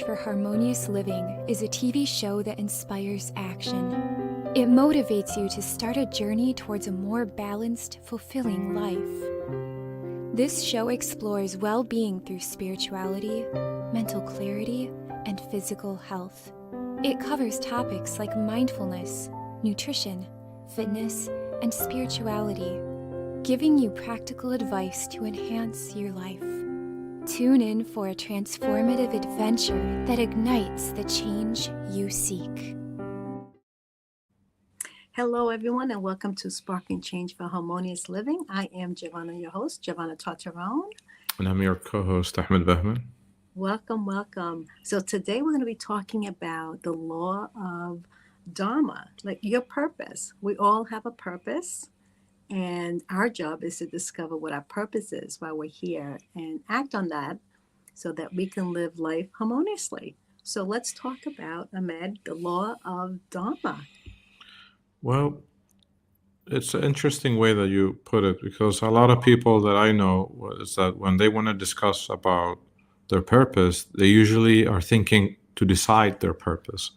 For Harmonious Living is a TV show that inspires action. It motivates you to start a journey towards a more balanced, fulfilling life. This show explores well-being through spirituality, mental clarity, and physical health. It covers topics like mindfulness, nutrition, fitness, and spirituality, giving you practical advice to enhance your life. Tune in for a transformative adventure that ignites the change you seek. Hello, everyone, and welcome to Sparking Change for Harmonious Living. I am Giovanna, your host, Giovanna Tartarone. And I'm your co-host, Ahmed Bahman. Welcome, welcome. So today we're going to be talking about the law of Dharma, like your purpose. We all have a purpose, and our job is to discover what our purpose is while we're here and act on that so that we can live life harmoniously. So let's talk about, Ahmed, the law of Dharma. Well, it's an interesting way that you put it, because a lot of people that I know is that when they want to discuss about their purpose, they usually are thinking to decide their purpose,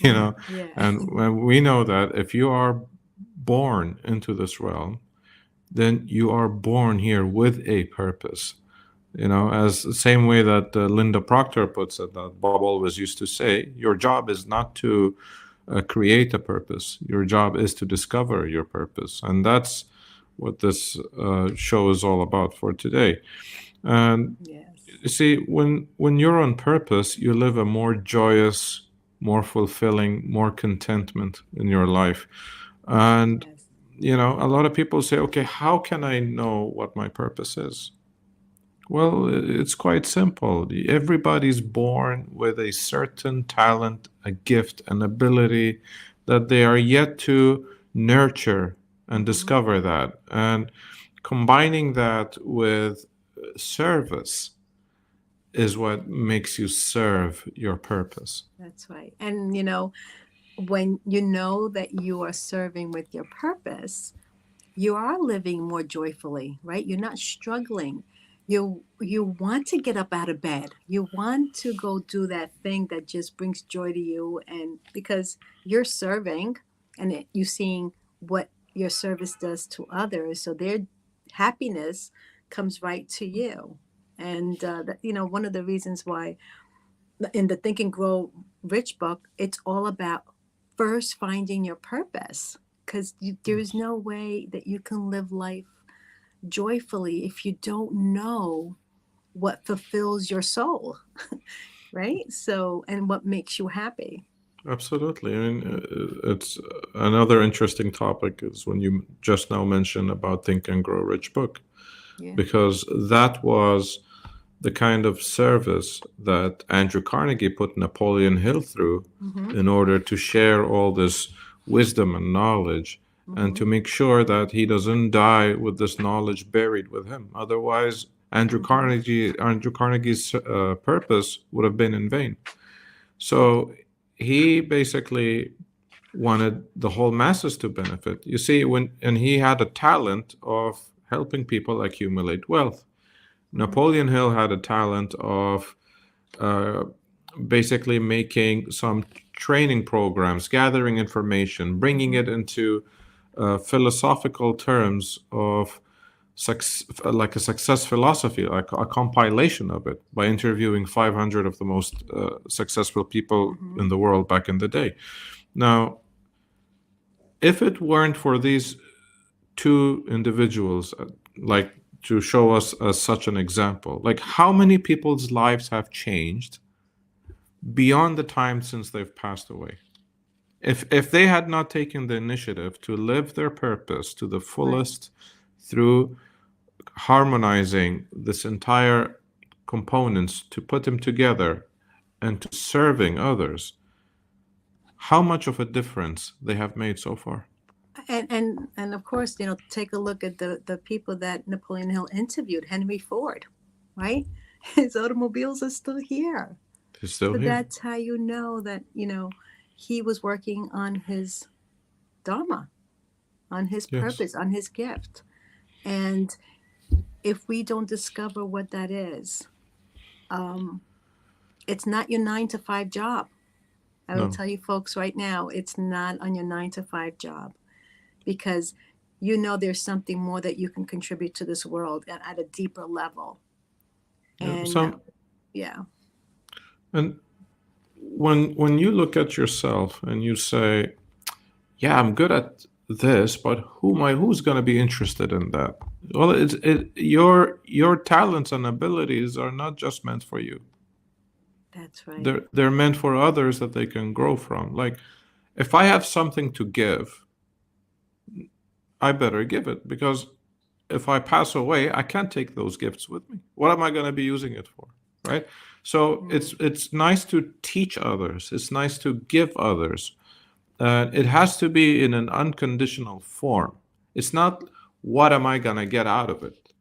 Yeah. And when we know that if you are born into this realm, then you are born here with a purpose. As the same way that Linda Proctor puts it, that Bob always used to say, your job is not to create a purpose. Your job is to discover your purpose. And that's what this show is all about for today. And Yes. you see, when you're on purpose, you live a more joyous, more fulfilling, more contentment in your life. And, Yes. a lot of people say, okay, how can I know what my purpose is? Well, it's quite simple. Everybody's born with a certain talent, a gift, an ability that they are yet to nurture and discover that. And combining that with service is what makes you serve your purpose. That's right. And, when you know that you are serving with your purpose, you are living more joyfully, right? You're not struggling. You want to get up out of bed. You want to go do that thing that just brings joy to you, and because you're serving and you're seeing what your service does to others, so their happiness comes right to you. And one of the reasons why in the Think and Grow Rich book, it's all about first finding your purpose, because there is no way that you can live life joyfully if you don't know what fulfills your soul, right? So, and what makes you happy. Absolutely. I mean, it's another interesting topic is when you just now mentioned about Think and Grow Rich book, Yeah. because that was the kind of service that Andrew Carnegie put Napoleon Hill through in order to share all this wisdom and knowledge and to make sure that he doesn't die with this knowledge buried with him. Otherwise, Andrew Carnegie's purpose would have been in vain. So he basically wanted the whole masses to benefit. You see, and he had a talent of helping people accumulate wealth. Napoleon Hill had a talent of basically making some training programs, gathering information, bringing it into philosophical terms of like a success philosophy, like a compilation of it, by interviewing 500 of the most successful people in the world back in the day. Now, if it weren't for these two individuals, like to show us as such an example, like how many people's lives have changed beyond the time since they've passed away? If they had not taken the initiative to live their purpose to the fullest through harmonizing this entire components to put them together and to serving others, how much of a difference they have made so far. And of course, take a look at the people that Napoleon Hill interviewed. Henry Ford, right? His automobiles are still here. They're still So here. that's how you know that, he was working on his Dharma, on his purpose, on his gift. And if we don't discover what that is, it's not your 9-to-5 job. I will No. tell you folks right now, it's not on your 9-to-5 job, because you know there's something more that you can contribute to this world at a deeper level. Yeah, And yeah. And when you look at yourself and you say, yeah, I'm good at this, but who's going to be interested in that? Well, your talents and abilities are not just meant for you. That's right. They're meant for others that they can grow from. Like, if I have something to give, I better give it, because if I pass away, I can't take those gifts with me. What am I going to be using it for? Right? So it's nice to teach others. It's nice to give others. It has to be in an unconditional form. It's not, what am I going to get out of it?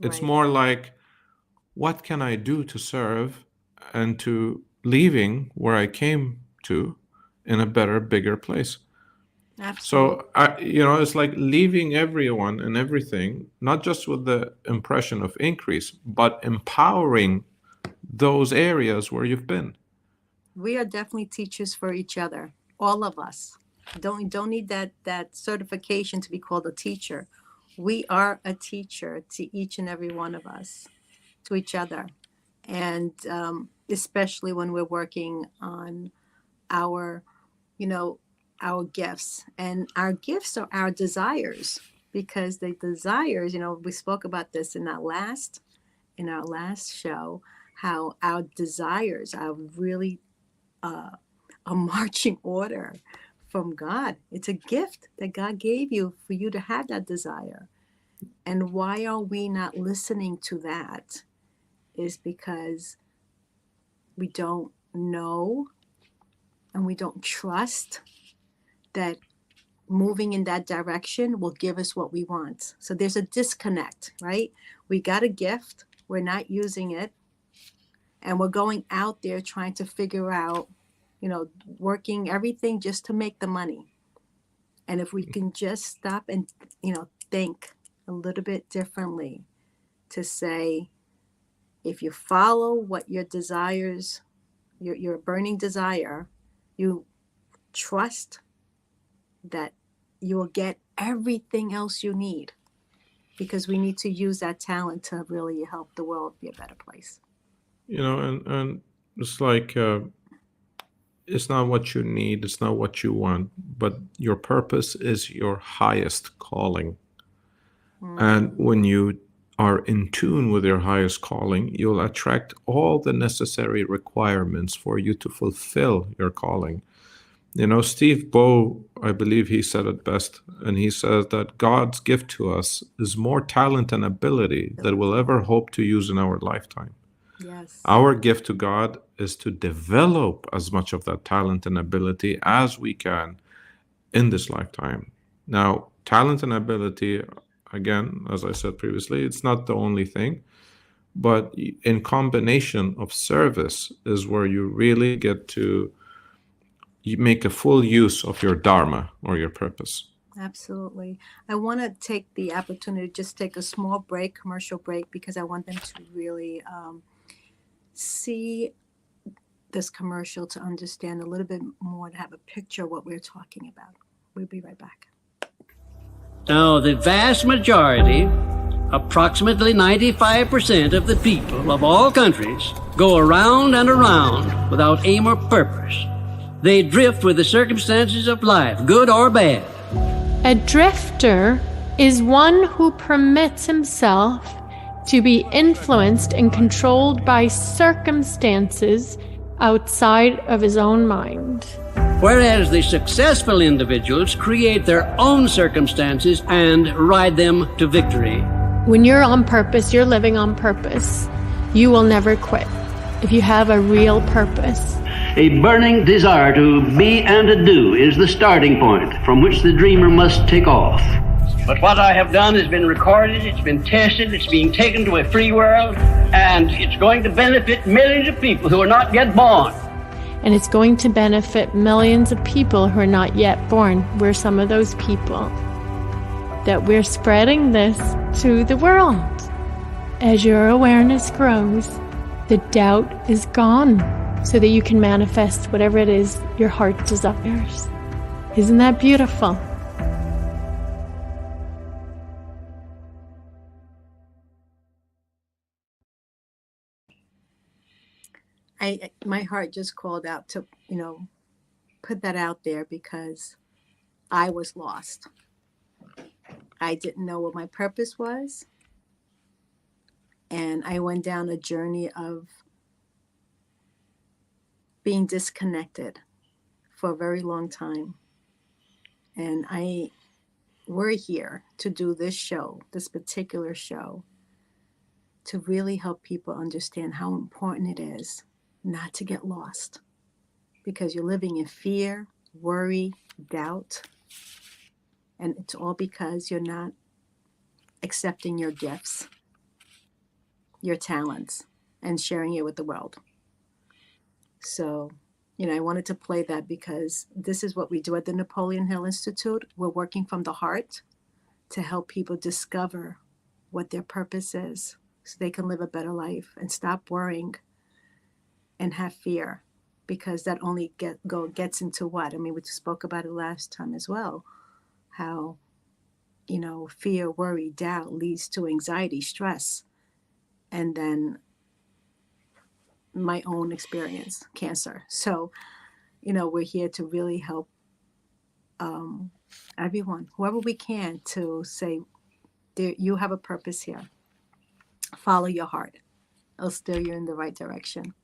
It's Right. more like, what can I do to serve and to leaving where I came to in a better, bigger place? Absolutely. So, it's like leaving everyone and everything, not just with the impression of increase, but empowering those areas where you've been. We are definitely teachers for each other. All of us. Don't need that certification to be called a teacher. We are a teacher to each and every one of us, to each other. And especially when we're working on our gifts. And our gifts are our desires, because the desires, we spoke about this in our last show, how our desires are really a marching order from God. It's a gift that God gave you for you to have that desire. And why are we not listening to that? Is because we don't know and we don't trust that moving in that direction will give us what we want. So there's a disconnect, right? We got a gift, we're not using it, and we're going out there trying to figure out, working everything just to make the money. And if we can just stop and, think a little bit differently, to say, if you follow what your desires, your burning desire, you trust that you will get everything else you need, because we need to use that talent to really help the world be a better place. And it's like, it's not what you need, it's not what you want, but your purpose is your highest calling. And when you are in tune with your highest calling, you'll attract all the necessary requirements for you to fulfill your calling. Steve Bowe, I believe he said it best, and he says that God's gift to us is more talent and ability that we'll ever hope to use in our lifetime. Yes. Our gift to God is to develop as much of that talent and ability as we can in this lifetime. Now, talent and ability, again, as I said previously, it's not the only thing, but in combination of service is where you really get to make a full use of your dharma or your purpose. Absolutely. I want to take the opportunity to just take a small break, commercial break, because I want them to really see this commercial to understand a little bit more, to have a picture of what we're talking about. We'll be right back. Now, the vast majority, approximately 95% of the people of all countries, go around and around without aim or purpose. They drift with the circumstances of life, good or bad. A drifter is one who permits himself to be influenced and controlled by circumstances outside of his own mind. Whereas the successful individuals create their own circumstances and ride them to victory. When you're on purpose, you're living on purpose. You will never quit if you have a real purpose. A burning desire to be and to do is the starting point from which the dreamer must take off. But what I have done has been recorded, it's been tested, it's being taken to a free world, and it's going to benefit millions of people who are not yet born. And it's going to benefit millions of people who are not yet born. We're some of those people. That we're spreading this to the world. As your awareness grows, the doubt is gone so that you can manifest whatever it is your heart desires. Isn't that beautiful? My heart just called out to, put that out there because I was lost. I didn't know what my purpose was. And I went down a journey of being disconnected for a very long time. And we're here to do this show, this particular show, to really help people understand how important it is not to get lost, because you're living in fear, worry, doubt, and it's all because you're not accepting your gifts, your talents, and sharing it with the world. So, I wanted to play that because this is what we do at the Napoleon Hill Institute. We're working from the heart to help people discover what their purpose is so they can live a better life and stop worrying and have fear, because that only gets into what? I mean, we spoke about it last time as well, how, fear, worry, doubt leads to anxiety, stress, and then my own experience, cancer. So, we're here to really help everyone, whoever we can, to say, you have a purpose here. Follow your heart. It'll steer you in the right direction.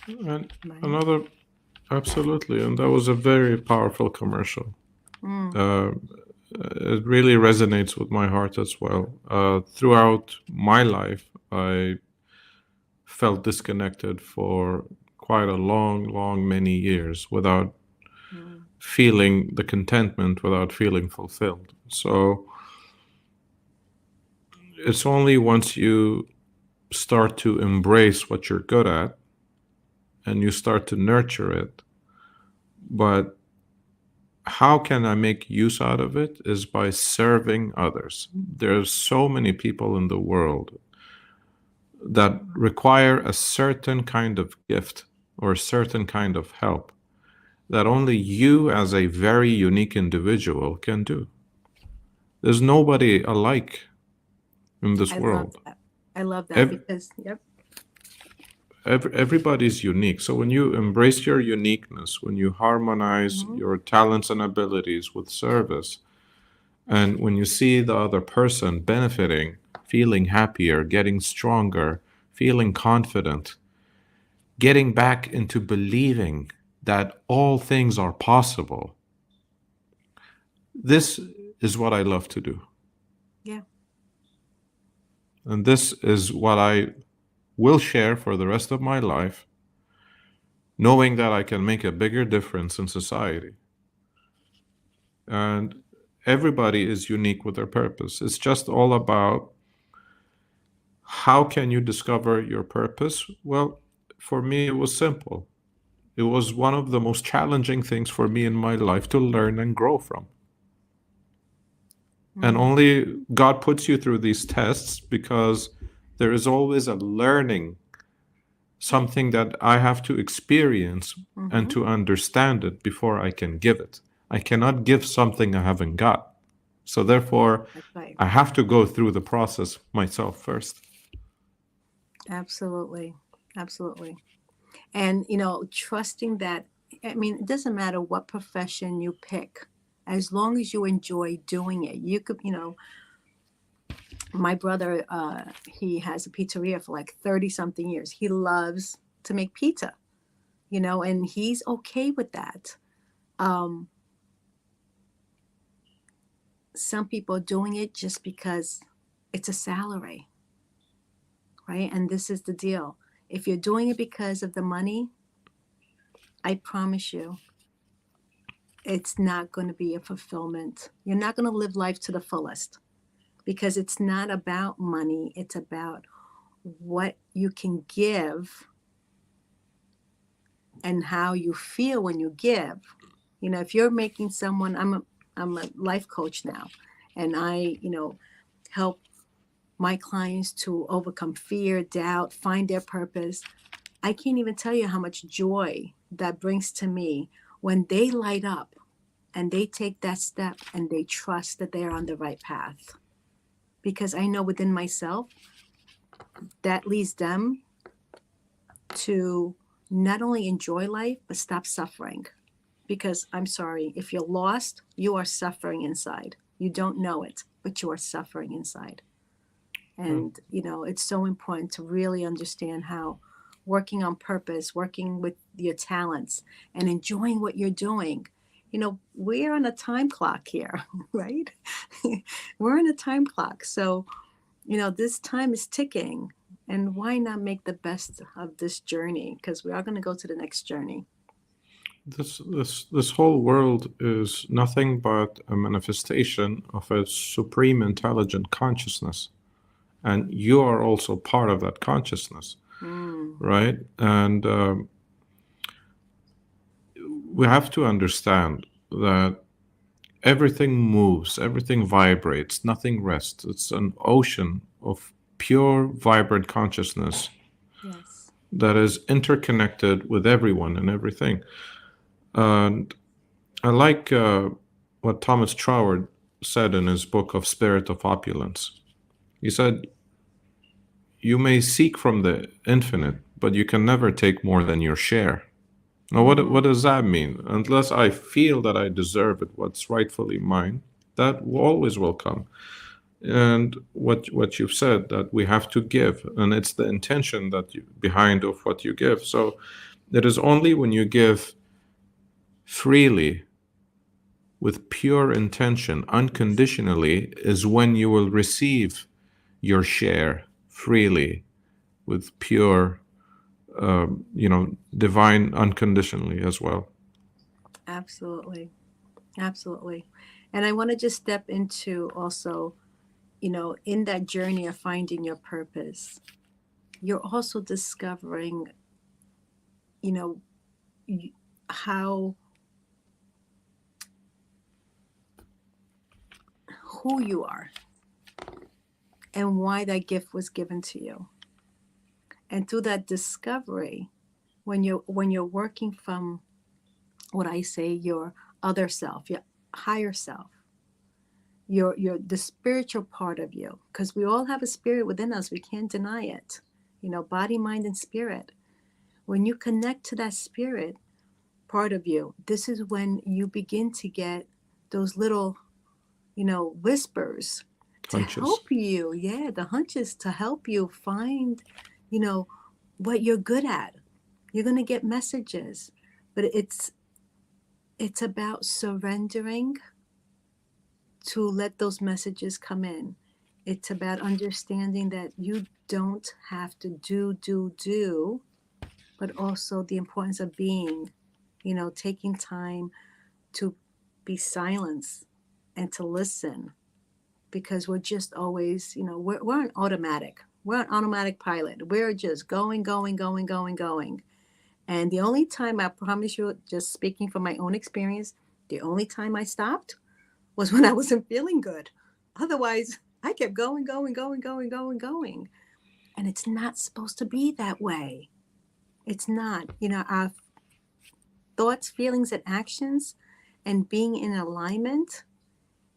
And another, absolutely, and that was a very powerful commercial. It really resonates with my heart as well. Throughout my life, I felt disconnected for quite a long, many years without feeling the contentment, without feeling fulfilled. So it's only once you start to embrace what you're good at and you start to nurture it. But how can I make use out of it is by serving others. There's so many people in the world that require a certain kind of gift or a certain kind of help that only you as a very unique individual can do. There's nobody alike in this world. I love that because, yep. Everybody's unique. So when you embrace your uniqueness, when you harmonize your talents and abilities with service, and when you see the other person benefiting, feeling happier, getting stronger, feeling confident, getting back into believing that all things are possible, this is what I love to do. Yeah. And this is what I will share for the rest of my life, knowing that I can make a bigger difference in society. And everybody is unique with their purpose. It's just all about how can you discover your purpose? Well, for me, it was simple. It was one of the most challenging things for me in my life to learn and grow from. And only God puts you through these tests because there is always a learning, something that I have to experience and to understand it before I can give it. I cannot give something I haven't got. So therefore, Right. I have to go through the process myself first. Absolutely. Absolutely. And, trusting that, it doesn't matter what profession you pick, as long as you enjoy doing it. You could, my brother, he has a pizzeria for like 30 something years. He loves to make pizza, and he's okay with that. Some people are doing it just because it's a salary, right? And this is the deal. If you're doing it because of the money, I promise you, it's not going to be a fulfillment. You're not going to live life to the fullest, because it's not about money. It's about what you can give and how you feel when you give. If you're making someone, I'm a life coach now, and I, help my clients to overcome fear, doubt, find their purpose. I can't even tell you how much joy that brings to me when they light up and they take that step and they trust that they're on the right path. Because I know within myself, that leads them to not only enjoy life, but stop suffering. Because I'm sorry, if you're lost, you are suffering inside. You don't know it, but you are suffering inside. And, it's so important to really understand how working on purpose, working with your talents, and enjoying what you're doing. We're on a time clock here, right? We're on a time clock. So, this time is ticking. And why not make the best of this journey? Because we are going to go to the next journey. This whole world is nothing but a manifestation of a supreme intelligent consciousness. And you are also part of that consciousness, right? And we have to understand that everything moves, everything vibrates, nothing rests. It's an ocean of pure, vibrant consciousness that is interconnected with everyone and everything. And I like what Thomas Troward said in his book of Spirit of Opulence. He said, you may seek from the infinite, but you can never take more than your share. Now, what does that mean? Unless I feel that I deserve it, what's rightfully mine, that always will come. And what you've said, that we have to give, and it's the intention that behind of what you give. So it is only when you give freely, with pure intention, unconditionally, is when you will receive your share freely, with pure, divine, unconditionally as well. Absolutely. Absolutely. And I want to just step into also, in that journey of finding your purpose, you're also discovering, who you are and why that gift was given to you. And through that discovery, when you're working from what I say, your other self, your higher self, your the spiritual part of you, because we all have a spirit within us, we can't deny it. Body, mind, and spirit. When you connect to that spirit part of you, this is when you begin to get those little, whispers Hunches. to help you. Yeah, the hunches to help you find, what you're good at. You're going to get messages, but it's about surrendering to let those messages come in. It's about understanding that you don't have to do, but also the importance of being, taking time to be silenced and to listen, because we're just always, we're on automatic. We're an automatic pilot. We're just going. And the only time, I promise you, just speaking from my own experience, the only time I stopped was when I wasn't feeling good. Otherwise, I kept going. And it's not supposed to be that way. It's not. Our thoughts, feelings, and actions and being in alignment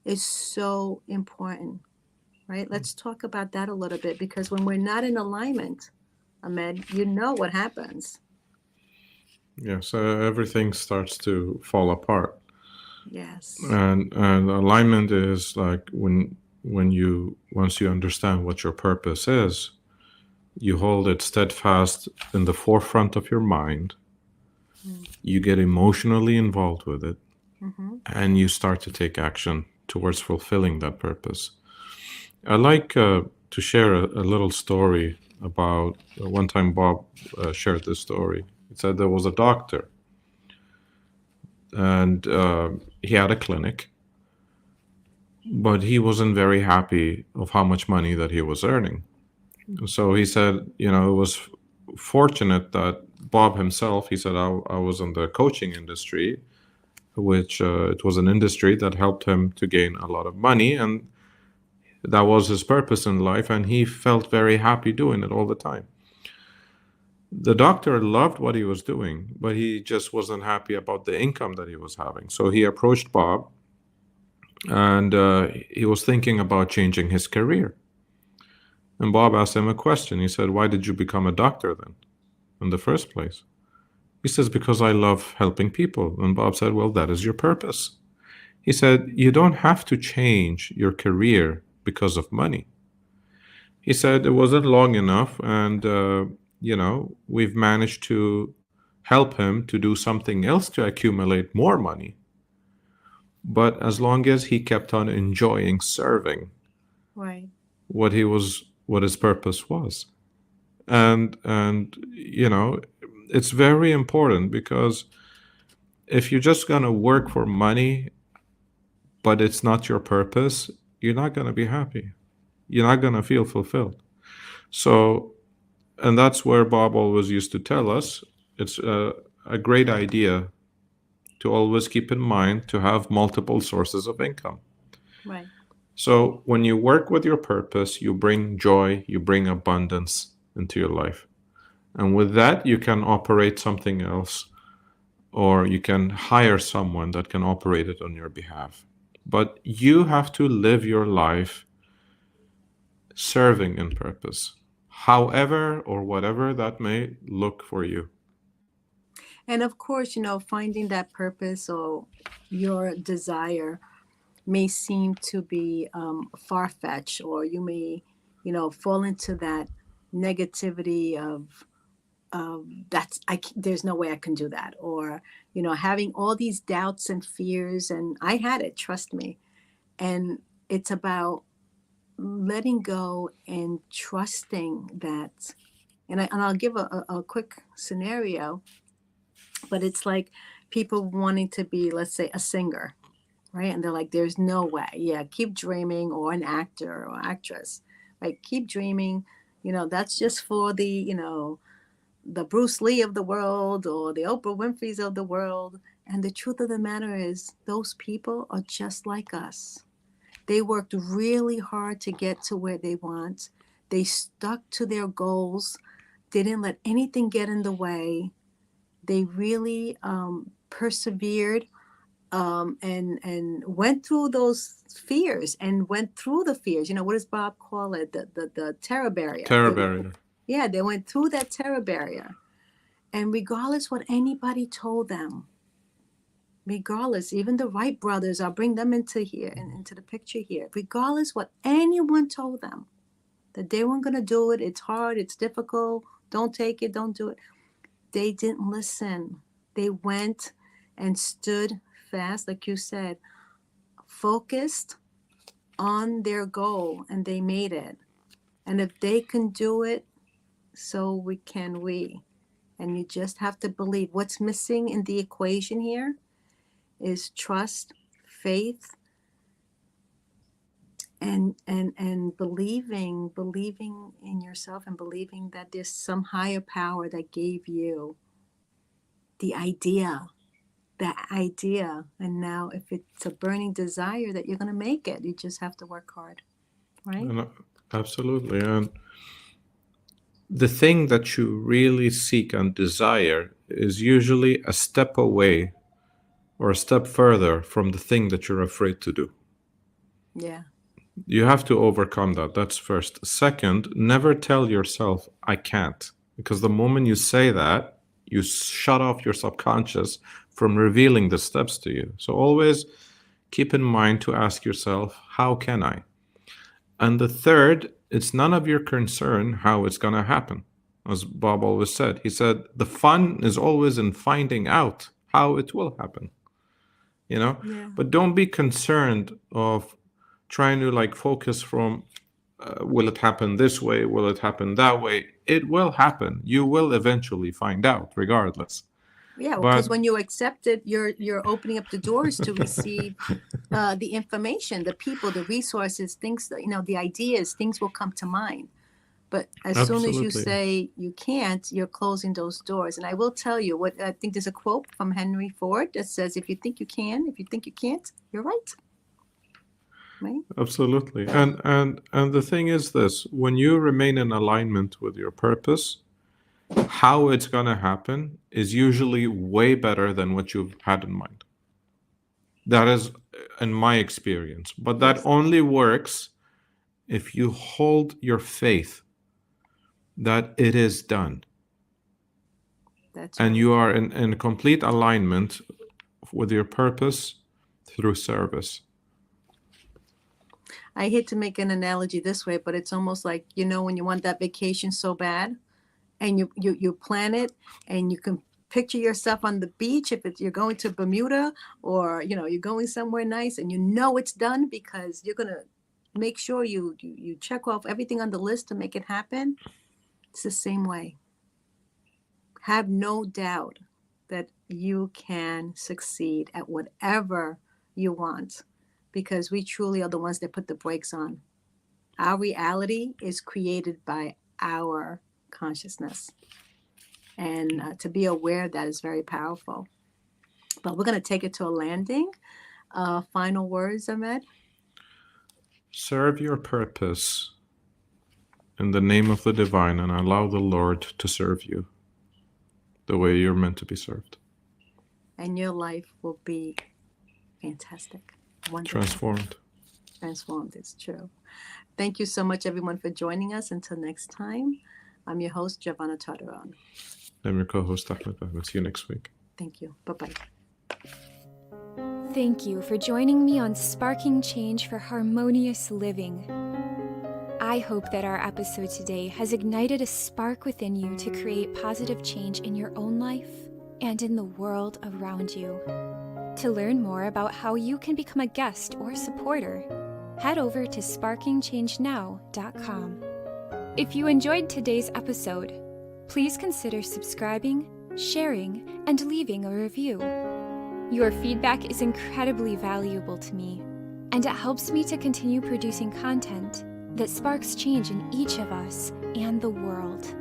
is so important, right? Let's talk about that a little bit, because when we're not in alignment, Ahmed, what happens. Yes, everything starts to fall apart. Yes. And alignment is like once you understand what your purpose is, you hold it steadfast in the forefront of your mind. You get emotionally involved with it, and you start to take action towards fulfilling that purpose. I like to share a little story about one time Bob shared this story. He said there was a doctor, and he had a clinic, but he wasn't very happy of how much money that he was earning. So he said, it was fortunate that Bob himself, he said, I was in the coaching industry, which it was an industry that helped him to gain a lot of money. And that was his purpose in life, and he felt very happy doing it all the time. The doctor loved what he was doing, but he just wasn't happy about the income that he was having. So he approached Bob, and he was thinking about changing his career. And Bob asked him a question. He said, "Why did you become a doctor then, in the first place?" He says, "Because I love helping people." And Bob said, "Well, that is your purpose." He said, "You don't have to change your career because of money." He said, "It wasn't long enough, and we've managed to help him to do something else to accumulate more money. But as long as he kept on enjoying serving Right. what his purpose was." And it's very important, because if you're just going to work for money, but it's not your purpose, you're not going to be happy. You're not going to feel fulfilled. So, and that's where Bob always used to tell us, it's a great idea to always keep in mind to have multiple sources of income. Right. So when you work with your purpose, you bring joy, you bring abundance into your life. And with that, you can operate something else, or you can hire someone that can operate it on your behalf. But you have to live your life serving in purpose, however or whatever that may look for you. And of course, finding that purpose or your desire may seem to be far-fetched, or you may, fall into that negativity of there's no way I can do that, or having all these doubts and fears. And I had it, trust me. And it's about letting go and trusting that. And I'll give a quick scenario, but it's like people wanting to be, let's say, a singer, right? And they're like, there's no way. Yeah, keep dreaming. Or an actor or actress, right? Keep dreaming. That's just for the Bruce Lee of the world, or the Oprah Winfrey's of the world. And the truth of the matter is, those people are just like us. They worked really hard to get to where they want. They stuck to their goals. They didn't let anything get in the way. They really persevered and went through those fears and went through the fears. What does Bob call it? The terror barrier. Terror barrier. Yeah, they went through that terror barrier. And regardless what anybody told them, regardless, even the Wright brothers, I'll bring them into here and into the picture here. Regardless what anyone told them, that they weren't going to do it, it's hard, it's difficult, don't take it, don't do it. They didn't listen. They went and stood fast, like you said, focused on their goal, and they made it. And if they can do it, so can we. And you just have to believe. What's missing in the equation here is trust, faith, and believing in yourself, and believing that there's some higher power that gave you the idea. And now if it's a burning desire, that you're going to make it. You just have to work hard, right? Absolutely. And the thing that you really seek and desire is usually a step away or a step further from the thing that you're afraid to do. Yeah. You have to overcome that. That's first. Second, never tell yourself, I can't. Because the moment you say that, you shut off your subconscious from revealing the steps to you. So always keep in mind to ask yourself, how can I? And the third, it's none of your concern how it's going to happen. As Bob always said, he said, the fun is always in finding out how it will happen. Yeah. But don't be concerned of trying to focus from, will it happen this way? Will it happen that way? It will happen. You will eventually find out regardless. Yeah, because when you accept it, you're opening up the doors to receive the information, the people, the resources, things, the ideas, things will come to mind. But as soon as you say you can't, you're closing those doors. And I will tell you what, I think there's a quote from Henry Ford that says, if you think you can, if you think you can't, you're right. right? Absolutely. And the thing is this, when you remain in alignment with your purpose, how it's going to happen is usually way better than what you've had in mind. That is in my experience. But that Yes. only works if you hold your faith that it is done. That's And right. you are in complete alignment with your purpose through service. I hate to make an analogy this way, but it's almost like, when you want that vacation so bad and you plan it and you can picture yourself on the beach if you're going to Bermuda, or you're going somewhere nice, and it's done because you're going to make sure you check off everything on the list to make it happen. It's the same way. Have no doubt that you can succeed at whatever you want, because we truly are the ones that put the brakes on. Our reality is created by our consciousness. And to be aware of that is very powerful. But we're going to take it to a landing. Final words, Ahmed? Serve your purpose in the name of the divine and allow the Lord to serve you the way you're meant to be served. And your life will be fantastic. Wonderful. Transformed, it's true. Thank you so much, everyone, for joining us. Until next time, I'm your host, Giovanna Tartaron. I'm your co-host, Ahmed Bahman. See you next week. Thank you. Bye-bye. Thank you for joining me on Sparking Change for Harmonious Living. I hope that our episode today has ignited a spark within you to create positive change in your own life and in the world around you. To learn more about how you can become a guest or supporter, head over to sparkingchangenow.com. If you enjoyed today's episode, please consider subscribing, sharing, and leaving a review. Your feedback is incredibly valuable to me, and it helps me to continue producing content that sparks change in each of us and the world.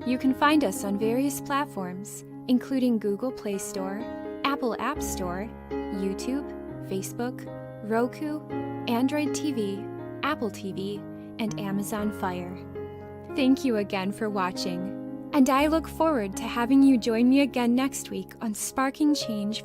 You can find us on various platforms, including Google Play Store, Apple App Store, YouTube, Facebook, Roku, Android TV, Apple TV, and Amazon Fire. Thank you again for watching, and I look forward to having you join me again next week on Sparking Change